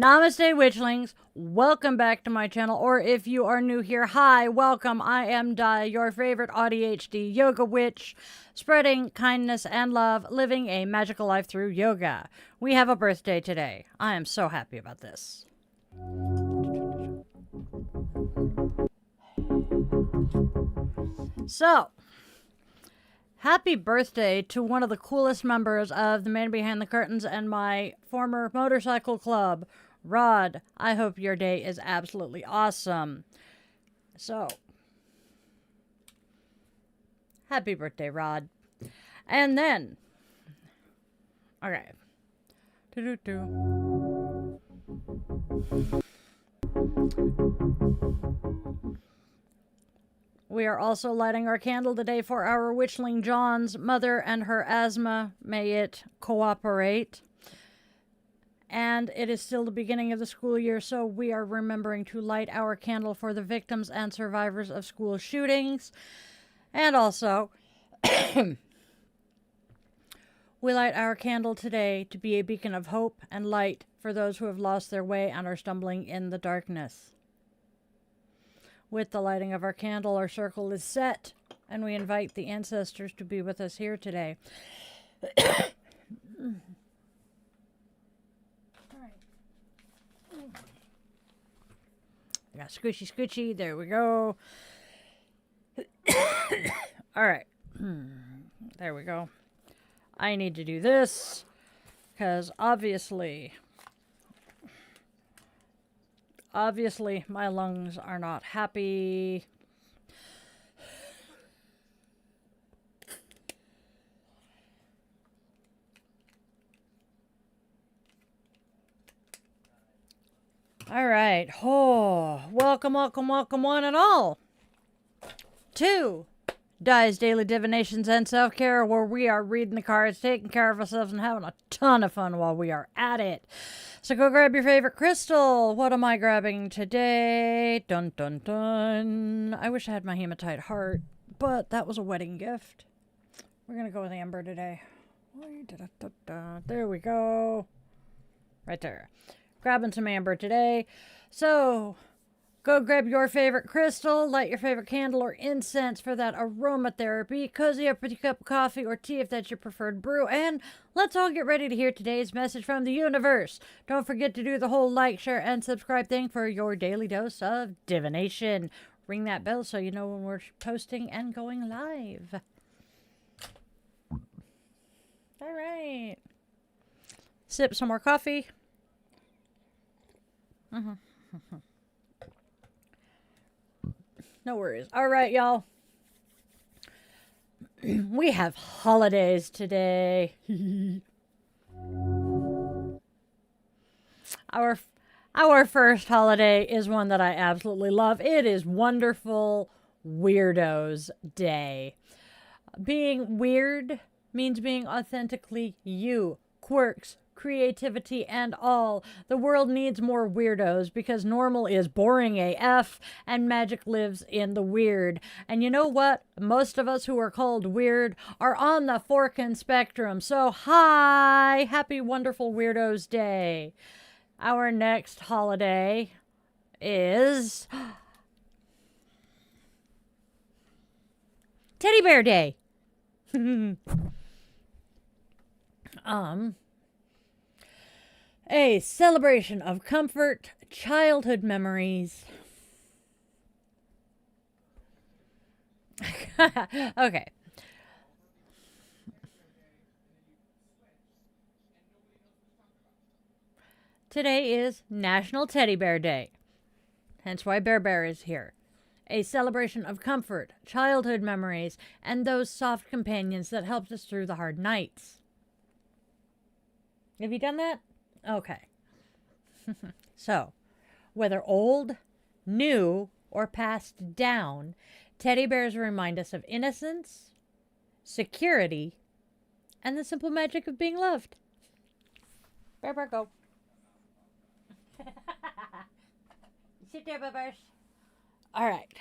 Namaste, Witchlings. Welcome back to my channel, or if you are new here, hi, welcome. I am Di, your favorite ADHD yoga witch, spreading kindness and love, living a magical life through yoga. We have a birthday today. I am so happy about this. So, happy birthday to one of the coolest members of the Man Behind the Curtains and my former motorcycle club, Rod. I hope your day is absolutely awesome. So, happy birthday, Rod. And then, okay. We are also lighting our candle today for our witchling John's mother and her asthma. May it cooperate. And it is still the beginning of the school year, so we are remembering to light our candle for the victims and survivors of school shootings. And also, we light our candle today to be a beacon of hope and light for those who have lost their way and are stumbling in the darkness. With the lighting of our candle, our circle is set, and we invite the ancestors to be with us here today. Yeah, squishy, squishy. There we go. All right. There we go. I need to do this because obviously my lungs are not happy. All right. Oh, welcome one and all to Di's Daily Divinations and Self-Care, where we are reading the cards, taking care of ourselves, and having a ton of fun while we are at it. So go grab your favorite crystal. What am I grabbing today? Dun, dun, dun. I wish I had my hematite heart, but that was a wedding gift. We're going to go with amber today. There we go. Right there. Grabbing some amber today. So, go grab your favorite crystal, light your favorite candle or incense for that aromatherapy, cozy up with your cup of coffee or tea if that's your preferred brew, and let's all get ready to hear today's message from the universe. Don't forget to do the whole like, share, and subscribe thing for your daily dose of divination. Ring that bell so you know when we're posting and going live. All right. Sip some more coffee. No worries. All right, y'all. We have holidays today. Our first holiday is one that I absolutely love. It is Wonderful Weirdos Day. Being weird means being authentically you. Quirks, creativity, and all. The world needs more weirdos because normal is boring AF and magic lives in the weird. And you know what? Most of us who are called weird are on the forking spectrum. So hi! Happy Wonderful Weirdos Day. Our next holiday is Teddy Bear Day. A celebration of comfort, childhood memories. Okay. Today is National Teddy Bear Day. Hence why Bear Bear is here. A celebration of comfort, childhood memories, and those soft companions that helped us through the hard nights. Have you done that? Okay. So, whether old, new, or passed down, teddy bears remind us of innocence, security, and the simple magic of being loved. Bear Bear, go. Sit there, Bears. All right.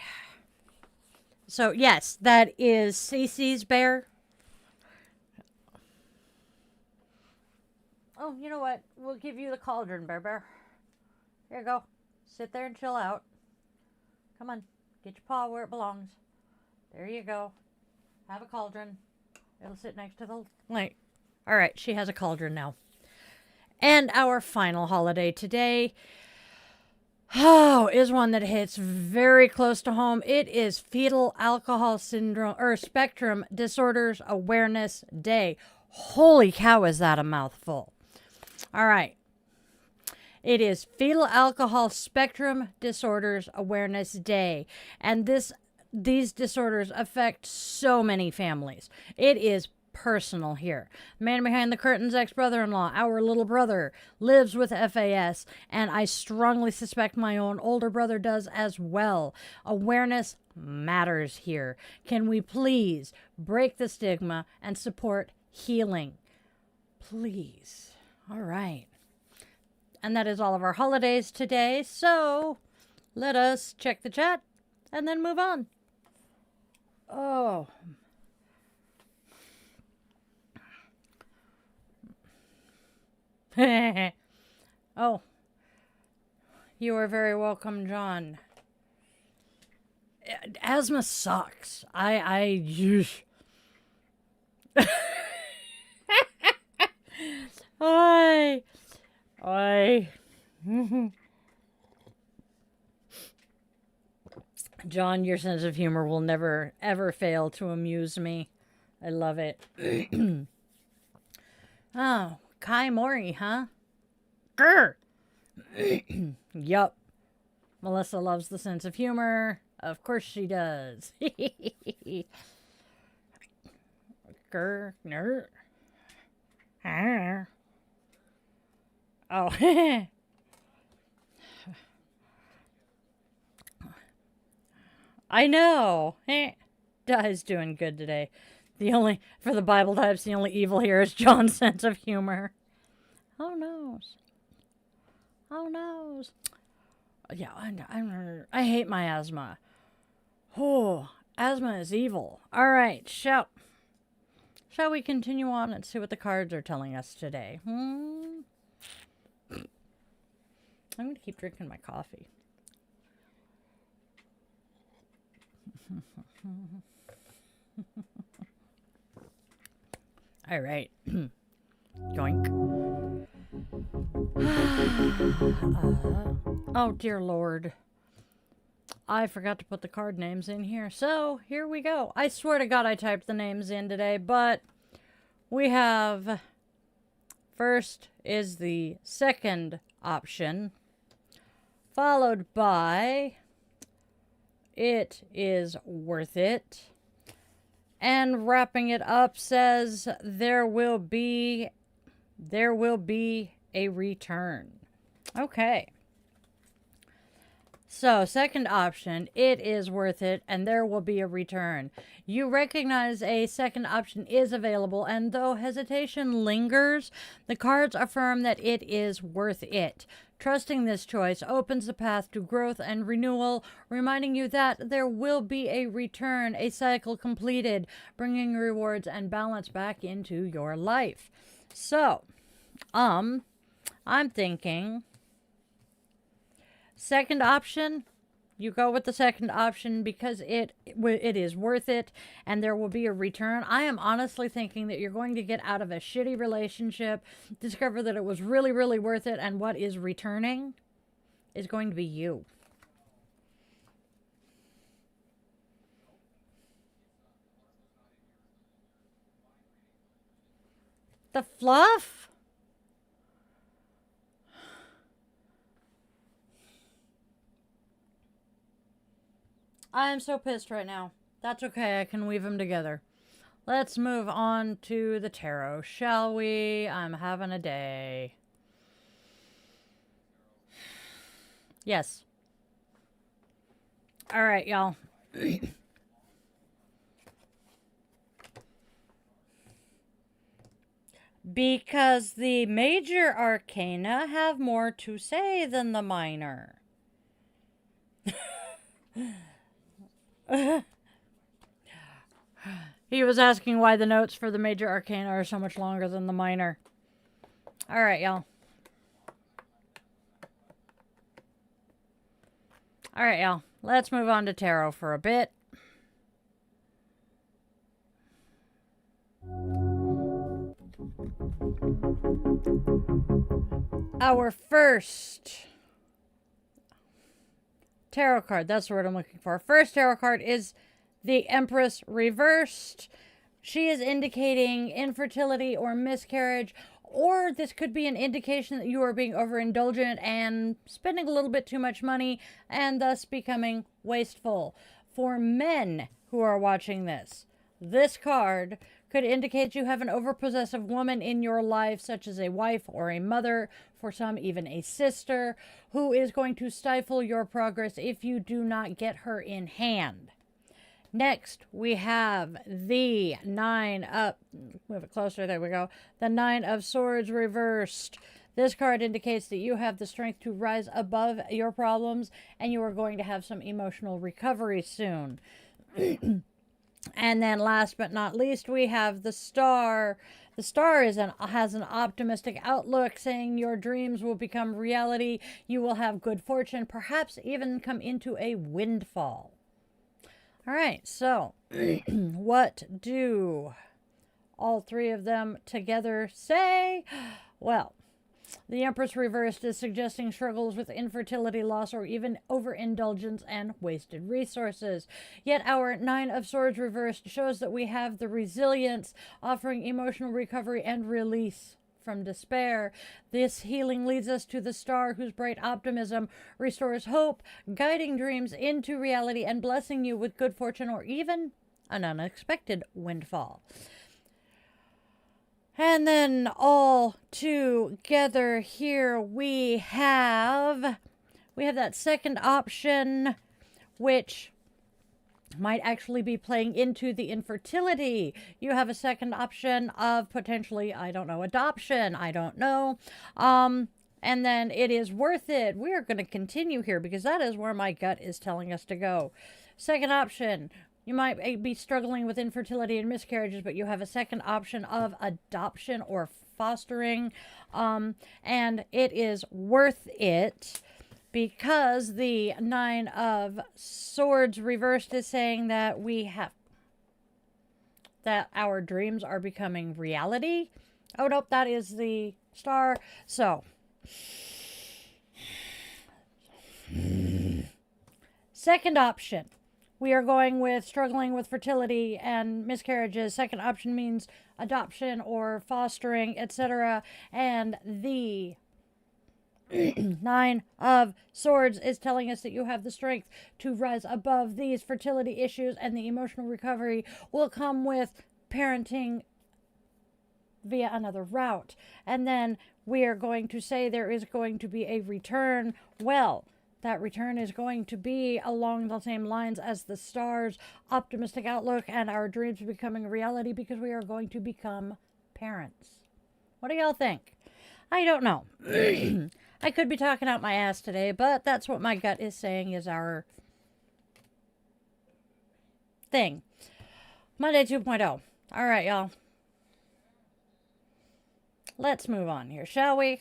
So, yes, that is Cece's bear. Oh, you know what? We'll give you the cauldron, Bear Bear. Here you go. Sit there and chill out. Come on. Get your paw where it belongs. There you go. Have a cauldron. It'll sit next to the light. All right, she has a cauldron now. And our final holiday today is one that hits very close to home. It is Fetal Alcohol Syndrome or Spectrum Disorders Awareness Day. Holy cow, is that a mouthful? All right. It is Fetal Alcohol Spectrum Disorders Awareness Day. And these disorders affect so many families. It is personal here. The man behind the curtain's ex-brother-in-law, our little brother, lives with FAS, and I strongly suspect my own older brother does as well. Awareness matters here. Can we please break the stigma and support healing? Please. All right. And that is all of our holidays today, so let us check the chat and then move on. Oh. Oh. You are very welcome, John. Asthma sucks. I John, your sense of humor will never, ever fail to amuse me. I love it. Oh, Kai Mori, huh? Grr! Yup. Melissa loves the sense of humor. Of course she does. Grr, ner. Oh. I know. Dai's doing good today. For the Bible types, the only evil here is John's sense of humor. Oh, knows? Oh, knows? Yeah, I hate my asthma. Oh, asthma is evil. All right, shall we continue on and see what the cards are telling us today? I'm going to keep drinking my coffee. All right. Yoink. Oh, dear Lord. I forgot to put the card names in here. So, here we go. I swear to God I typed the names in today, but we have... First is the second option, followed by It Is Worth It. And wrapping it up says there will be a return. Okay. So, second option, it is worth it, and there will be a return. You recognize a second option is available, and though hesitation lingers, the cards affirm that it is worth it. Trusting this choice opens the path to growth and renewal, reminding you that there will be a return, a cycle completed, bringing rewards and balance back into your life. So, I'm thinking... Second option, you go with the second option because it is worth it and there will be a return. I am honestly thinking that you're going to get out of a shitty relationship, discover that it was really, really worth it, and what is returning is going to be you. The fluff? I am so pissed right now. That's okay. I can weave them together. Let's move on to the tarot, shall we? I'm having a day. Yes. All right, y'all. Because the major arcana have more to say than the minor. He was asking why the notes for the major arcana are so much longer than the minor. All right, y'all. All right, y'all. Let's move on to tarot for a bit. Our first tarot card, that's the word I'm looking for. First tarot card is the Empress reversed. She is indicating infertility or miscarriage, or this could be an indication that you are being overindulgent and spending a little bit too much money and thus becoming wasteful. For men who are watching this card could indicate you have an overpossessive woman in your life, such as a wife or a mother, for some even a sister, who is going to stifle your progress if you do not get her in hand. Next, we have the Nine of... Move it closer. There we go. The Nine of Swords reversed. This card indicates that you have the strength to rise above your problems, and you are going to have some emotional recovery soon. And then last but not least, we have the Star. The Star has an optimistic outlook, saying your dreams will become reality. You will have good fortune, perhaps even come into a windfall. All right, so what do all three of them together say? Well, the Empress reversed is suggesting struggles with infertility, loss, or even overindulgence and wasted resources. Yet our Nine of Swords reversed shows that we have the resilience, offering emotional recovery and release from despair. This healing leads us to the Star, whose bright optimism restores hope, guiding dreams into reality and blessing you with good fortune or even an unexpected windfall. And then all together here we have that second option, which might actually be playing into the infertility. You have a second option of potentially, I don't know, adoption. I don't know. And then it is worth it. We are going to continue here because that is where my gut is telling us to go. Second option. You might be struggling with infertility and miscarriages, but you have a second option of adoption or fostering. And it is worth it because the Nine of Swords reversed is saying that that our dreams are becoming reality. Oh, nope, that is the Star. So, second option. We are going with struggling with fertility and miscarriages. Second option means adoption or fostering, etc. And the Nine of Swords is telling us that you have the strength to rise above these fertility issues, and the emotional recovery will come with parenting via another route. And then we are going to say there is going to be a return. Well, that return is going to be along the same lines as the Star's optimistic outlook and our dreams becoming a reality, because we are going to become parents. What do y'all think? I don't know. I could be talking out my ass today, but that's what my gut is saying is our thing. Monday 2.0. All right, y'all. Let's move on here, shall we?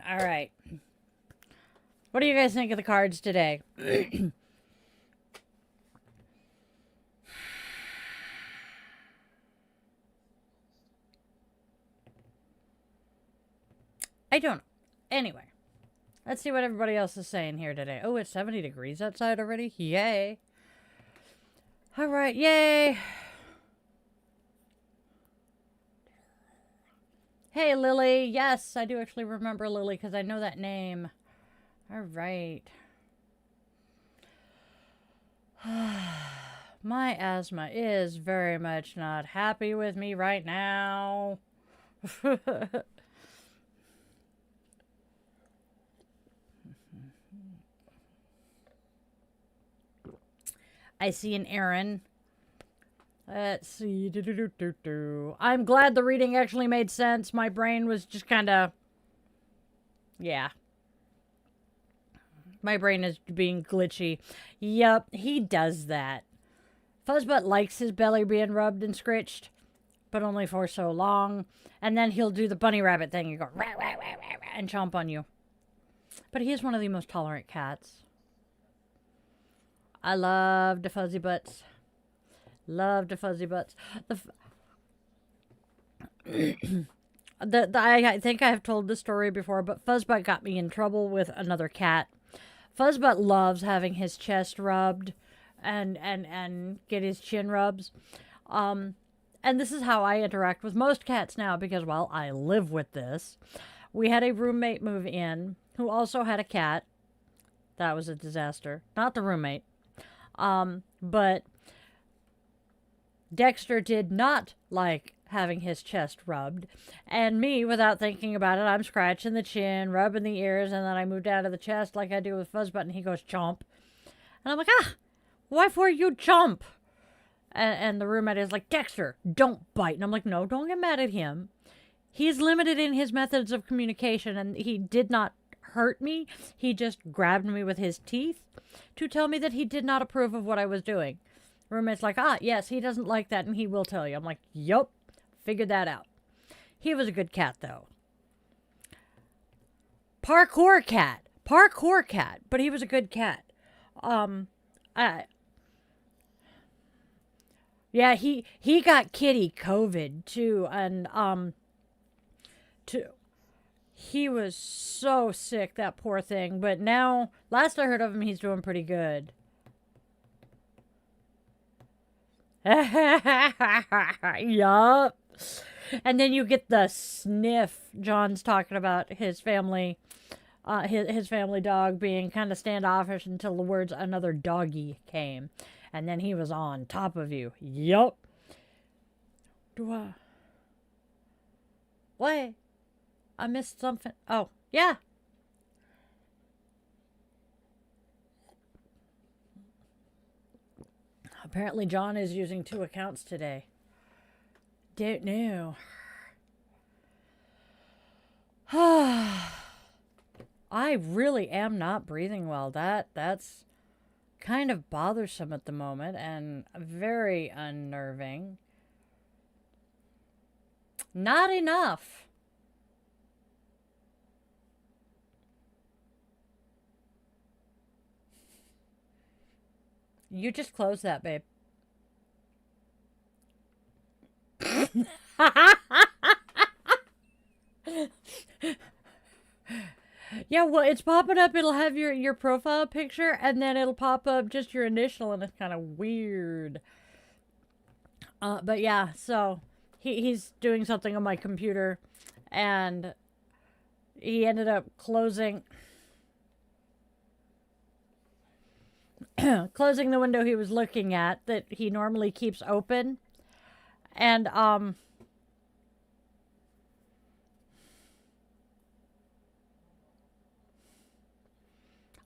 All right. What do you guys think of the cards today? I don't know. Anyway, let's see what everybody else is saying here today. Oh, it's 70 degrees outside already. Yay. All right, yay. Hey, Lily. Yes, I do actually remember Lily because I know that name. All right. My asthma is very much not happy with me right now. I see an Aaron. Let's see. I'm glad the reading actually made sense. My brain was just kind of... Yeah. My brain is being glitchy. Yup, he does that. Fuzzbutt likes his belly being rubbed and scritched. but only for so long. And then he'll do the bunny rabbit thing. You go, rah, rah, rah, rah, rah, and chomp on you. But he is one of the most tolerant cats. I love the fuzzy butts. Love the fuzzy butts. I think I have told this story before, but Fuzzbutt got me in trouble with another cat. Fuzzbutt loves having his chest rubbed and get his chin rubs. And this is how I interact with most cats now because, well, I live with this. We had a roommate move in who also had a cat. That was a disaster. Not the roommate. But Dexter did not like having his chest rubbed. And me, without thinking about it, I'm scratching the chin, rubbing the ears, and then I move down to the chest like I do with Fuzzbutt, and he goes, chomp. And I'm like, why for you chomp? And the roommate is like, Dexter, don't bite. And I'm like, no, don't get mad at him. He's limited in his methods of communication, and he did not hurt me. He just grabbed me with his teeth to tell me that he did not approve of what I was doing. Roommate's like, yes, he doesn't like that, and he will tell you. I'm like, yup, figured that out. He was a good cat, though. Parkour cat, but he was a good cat. Yeah, he got kitty COVID too, and he was so sick, that poor thing. But now, last I heard of him, he's doing pretty good. Yup. And then you get the sniff. John's talking about his family, his family dog being kind of standoffish until the words "another doggy" came. And then he was on top of you. Yup. What? I missed something. Oh, yeah. Apparently John is using 2 accounts today. Don't know. I really am not breathing well. That's kind of bothersome at the moment and very unnerving. Not enough. You just close that, babe. Yeah, well, it's popping up. It'll have your profile picture, and then it'll pop up just your initial, and it's kind of weird. But yeah, so he's doing something on my computer, and he ended up closing the window he was looking at that he normally keeps open. And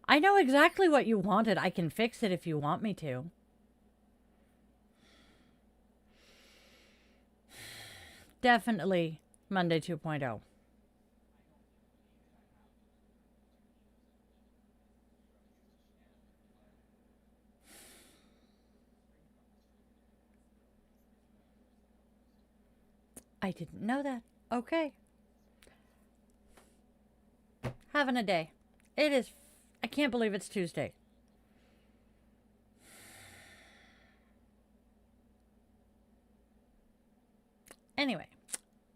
I know exactly what you wanted. I can fix it if you want me to. Definitely Monday 2.0. I didn't know that. Okay. Having a day. It is. I can't believe it's Tuesday. Anyway,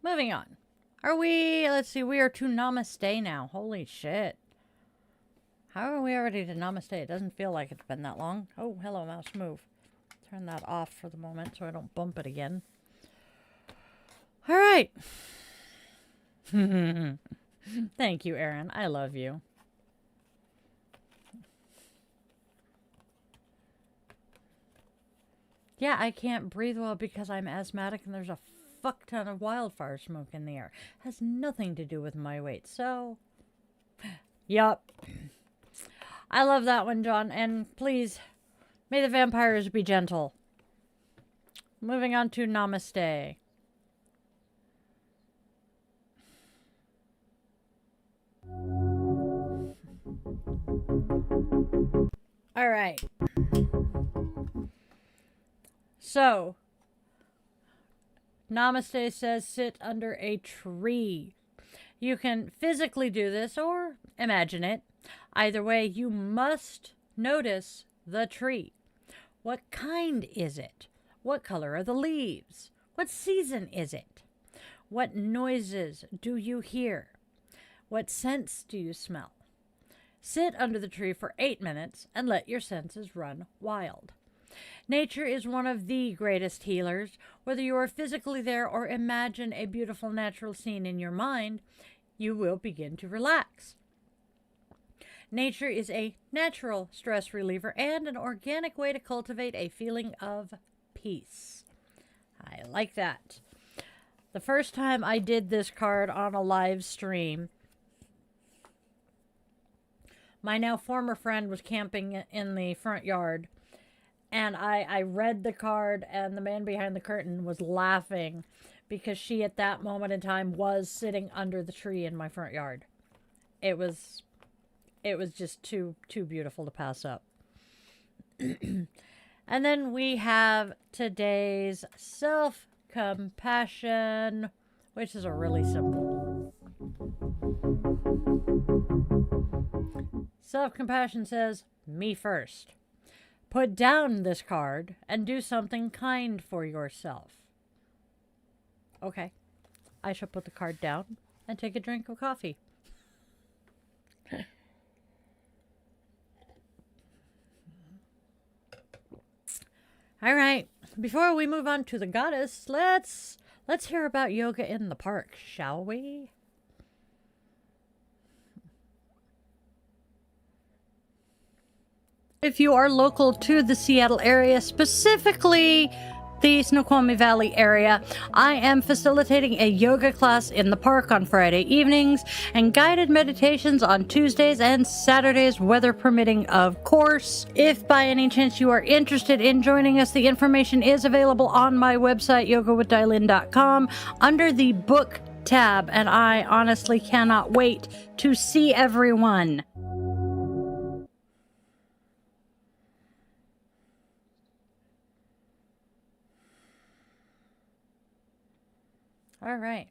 moving on. Let's see, we are to Namaste now. Holy shit. How are we already to Namaste? It doesn't feel like it's been that long. Oh, hello, mouse, move. Turn that off for the moment so I don't bump it again. All right. Thank you, Aaron. I love you. Yeah, I can't breathe well because I'm asthmatic and there's a fuck ton of wildfire smoke in the air. Has nothing to do with my weight, so... Yup. I love that one, John. And please, may the vampires be gentle. Moving on to Namaste. All right. So, Namaste says sit under a tree. You can physically do this or imagine it. Either way, you must notice the tree. What kind is it? What color are the leaves? What season is it? What noises do you hear? What scents do you smell? Sit under the tree for 8 minutes and let your senses run wild. Nature is one of the greatest healers. Whether you are physically there or imagine a beautiful natural scene in your mind, you will begin to relax. Nature is a natural stress reliever and an organic way to cultivate a feeling of peace. I like that. The first time I did this card on a live stream, my now former friend was camping in the front yard, and I read the card, and the man behind the curtain was laughing because she at that moment in time was sitting under the tree in my front yard. It was just too beautiful to pass up. And then we have today's self-compassion, which is a really simple. Self-compassion says, me first. Put down this card and do something kind for yourself. Okay, I shall put the card down and take a drink of coffee. All right, before we move on to the goddess, let's hear about yoga in the park, shall we? If you are local to the Seattle area, specifically the Snoqualmie Valley area, I am facilitating a yoga class in the park on Friday evenings and guided meditations on Tuesdays and Saturdays, weather permitting, of course. If by any chance you are interested in joining us, the information is available on my website, yogawithdylin.com, under the book tab, and I honestly cannot wait to see everyone. All right.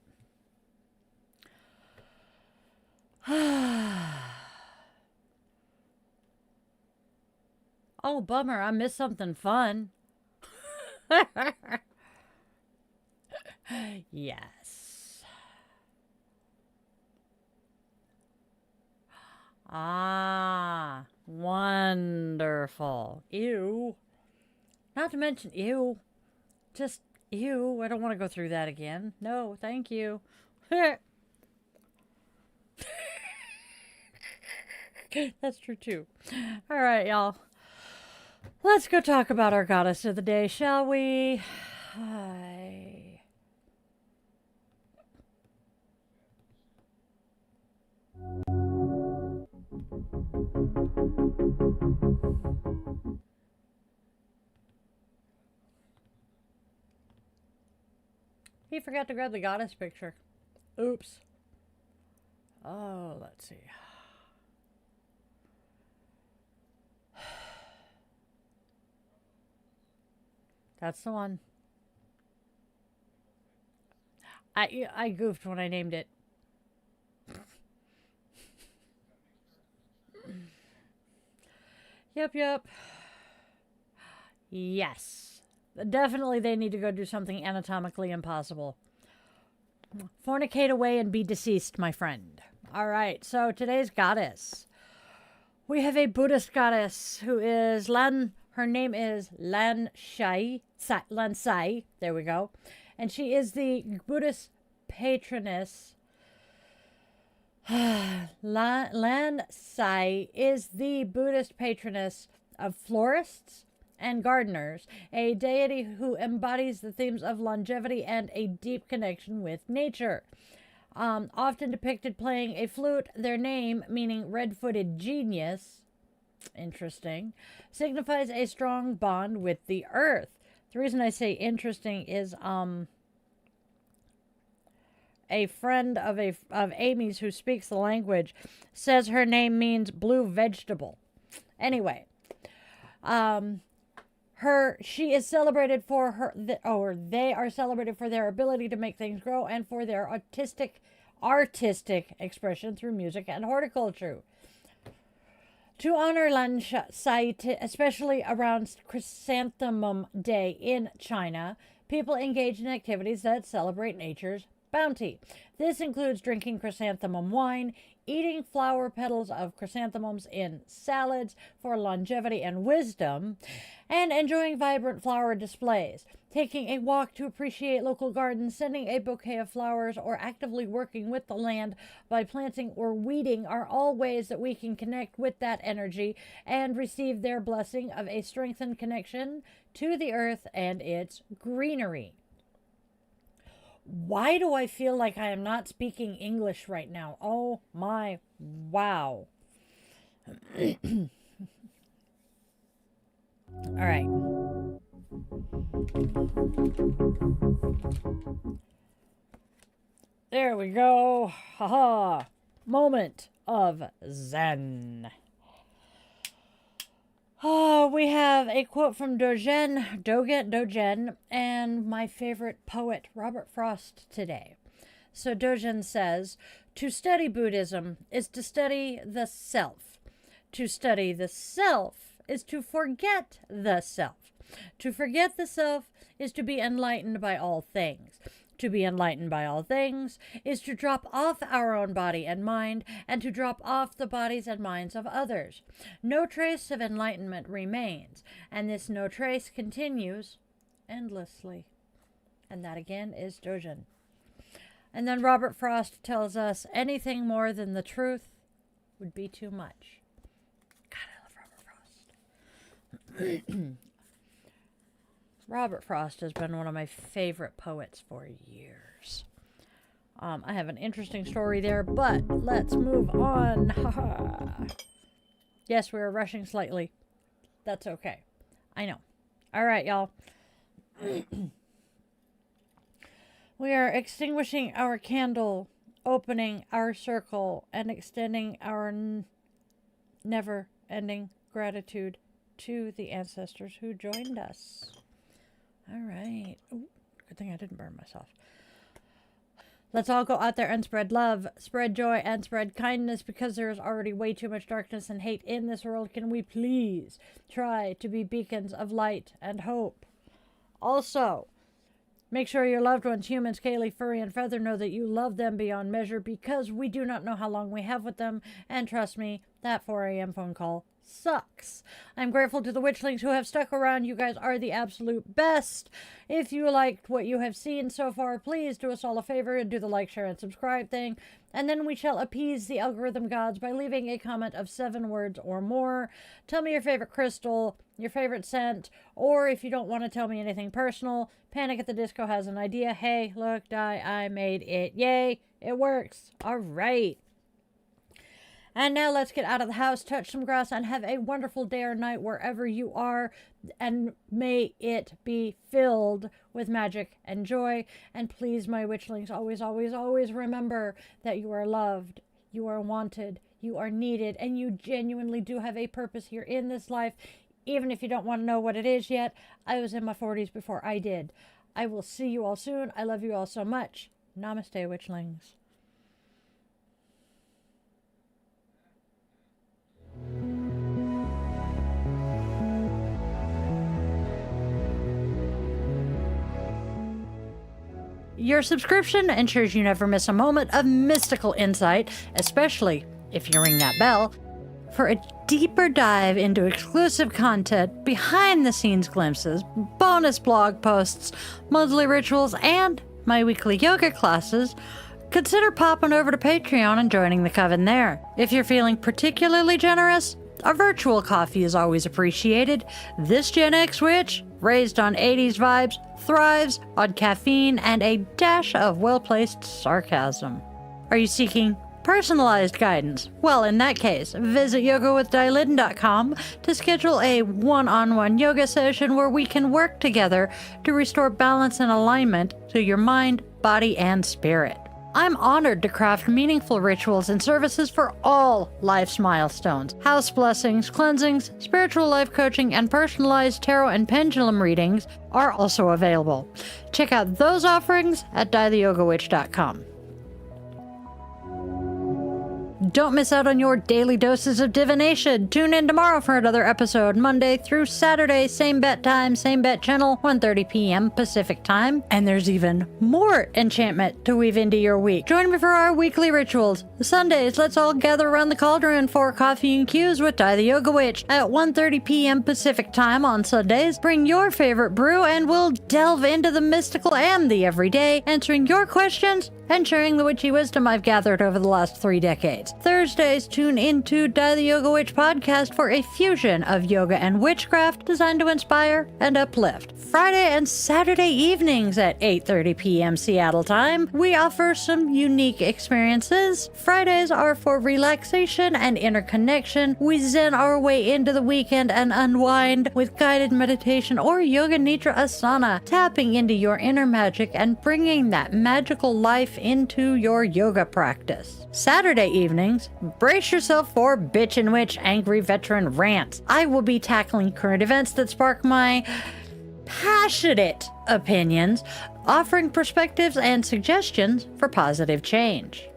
Oh, bummer. I missed something fun. Yes. Ah, wonderful. Ew. Not to mention, ew. Just ew, I don't want to go through that again. No, thank you. That's true too. All right, y'all. Let's go talk about our goddess of the day, shall we? Hi. He forgot to grab the goddess picture. Oops. Oh, let's see. That's the one. I goofed when I named it. Yep. Yes. Definitely they need to go do something anatomically impossible. Fornicate away and be deceased, my friend. All right, so today's goddess. We have a Buddhist goddess who is her name is Lan Sai. There we go. And she is the Buddhist patroness. Lan Sai is the Buddhist patroness of florists and gardeners, a deity who embodies the themes of longevity and a deep connection with nature. Often depicted playing a flute, their name, meaning red-footed genius, interesting, signifies a strong bond with the earth. The reason I say interesting is a friend of Amy's who speaks the language says her name means blue vegetable. Anyway, She is celebrated for her, or they are celebrated for their ability to make things grow and for their artistic expression through music and horticulture. To honor Lan Sai, especially around Chrysanthemum Day in China, people engage in activities that celebrate nature's bounty. This includes drinking chrysanthemum wine, eating flower petals of chrysanthemums in salads for longevity and wisdom, and enjoying vibrant flower displays. Taking a walk to appreciate local gardens, sending a bouquet of flowers, or actively working with the land by planting or weeding are all ways that we can connect with that energy and receive their blessing of a strengthened connection to the earth and its greenery. Why do I feel like I am not speaking English right now? Oh my, wow. All right. There we go. Haha. Moment of Zen. We have a quote from Dogen, and my favorite poet, Robert Frost, today. So Dogen says, to study Buddhism is to study the self. To study the self is to forget the self. To forget the self is to be enlightened by all things. To be enlightened by all things is to drop off our own body and mind, and to drop off the bodies and minds of others. No trace of enlightenment remains, and this no trace continues endlessly. And that again is Dogen. And then Robert Frost tells us anything more than the truth would be too much. God, I love Robert Frost. Robert Frost has been one of my favorite poets for years. I have an interesting story there, but let's move on. Yes, we're rushing slightly. That's okay. I know. All right, y'all. We are extinguishing our candle, opening our circle, and extending our never-ending gratitude to the ancestors who joined us. All right. Ooh, good thing I didn't burn myself. Let's all go out there and spread love, spread joy, and spread kindness, because there is already way too much darkness and hate in this world. Can we please try to be beacons of light and hope? Also, make sure your loved ones, human, scaly, furry, and feather, know that you love them beyond measure, because we do not know how long we have with them. And trust me, that 4 a.m. phone call sucks. I'm grateful to the Witchlings who have stuck around. You guys are the absolute best. If you liked what you have seen so far, please do us all a favor and do the like, share, and subscribe thing. And then we shall appease the algorithm gods by leaving a comment of 7 words or more. Tell me your favorite crystal, your favorite scent, or if you don't want to tell me anything personal, Panic at the Disco has an idea. Hey, look, I made it. Yay, it works. All right. And now let's get out of the house, touch some grass, and have a wonderful day or night wherever you are. And may it be filled with magic and joy. And please, my witchlings, always, always, always remember that you are loved, you are wanted, you are needed, and you genuinely do have a purpose here in this life. Even if you don't want to know what it is yet, I was in my 40s before I did. I will see you all soon. I love you all so much. Namaste, witchlings. Your subscription ensures you never miss a moment of mystical insight, especially if you ring that bell, for a deeper dive into exclusive content, behind-the-scenes glimpses, bonus blog posts, monthly rituals, and my weekly yoga classes. Consider popping over to Patreon and joining the coven there. If you're feeling particularly generous, a virtual coffee is always appreciated. This Gen X witch, raised on 80s vibes, thrives on caffeine and a dash of well-placed sarcasm. Are you seeking personalized guidance? Well, in that case, visit yogawithdailin.com to schedule a one-on-one yoga session where we can work together to restore balance and alignment to your mind, body, and spirit. I'm honored to craft meaningful rituals and services for all life's milestones. House blessings, cleansings, spiritual life coaching, and personalized tarot and pendulum readings are also available. Check out those offerings at dietheyogawitch.com. Don't miss out on your daily doses of divination. Tune in tomorrow for another episode, Monday through Saturday, same bet time, same bet channel, 1:30 p.m. Pacific time. And there's even more enchantment to weave into your week. Join me for our weekly rituals. Sundays, let's all gather around the cauldron for coffee and cues with Di the Yoga Witch at 1:30 p.m. Pacific time on Sundays. Bring your favorite brew and we'll delve into the mystical and the everyday, answering your questions and sharing the witchy wisdom I've gathered over the last 3 decades. Thursdays, tune into Di the Yoga Witch podcast for a fusion of yoga and witchcraft designed to inspire and uplift. Friday and Saturday evenings at 8:30 p.m. Seattle time, we offer some unique experiences. Fridays are for relaxation and interconnection. We zen our way into the weekend and unwind with guided meditation or yoga nidra asana, tapping into your inner magic and bringing that magical life into your yoga practice. Saturday evenings, brace yourself for Bitch and Witch Angry Veteran Rants. I will be tackling current events that spark my passionate opinions, offering perspectives and suggestions for positive change.